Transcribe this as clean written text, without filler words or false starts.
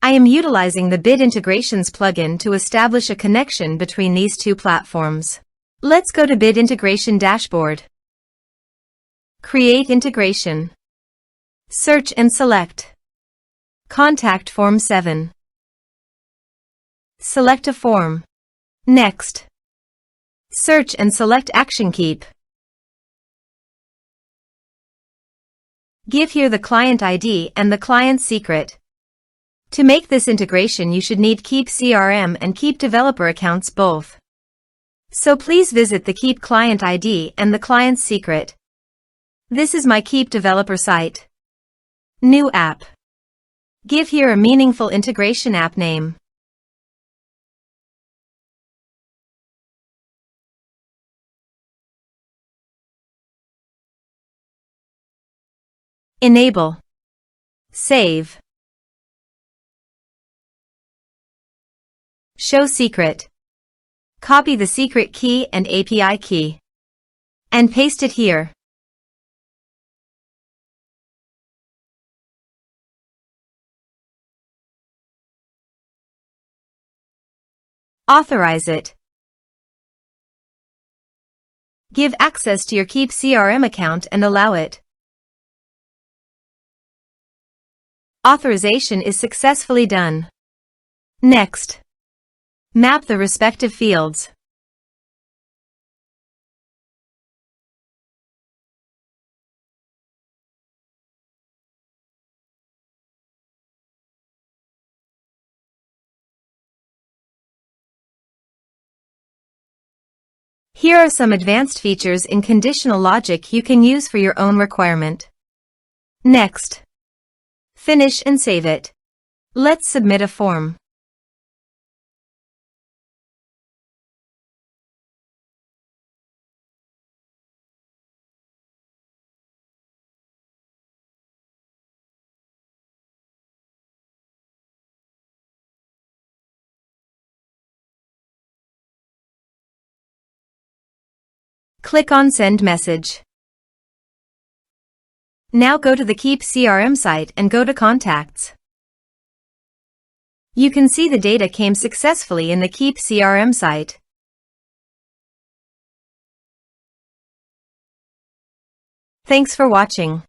I am utilizing the Bit Integrations plugin to establish a connection between these two platforms. Let's go to Bit Integration Dashboard. Create integration. Search and select Contact Form 7. Select a form. Next. Search and select Action Keap. Give here the client ID and the client's secret. To make this integration, you should need Keap CRM and Keap developer accounts both. So please visit the Keap client ID and the client's secret. This is my Keap developer site. New app. Give here a meaningful integration app name. Enable. Save. Show secret. Copy the secret key and API key. And paste it here. Authorize it. Give access to your Keap CRM account and allow it. Authorization is successfully done. Next. Map the respective fields. Here are some advanced features in conditional logic you can use for your own requirement. Next. Finish and save it. Let's submit a form. Click on Send Message. Now go to the Keap CRM site and go to Contacts. You can see the data came successfully in the Keap CRM site. Thanks for watching.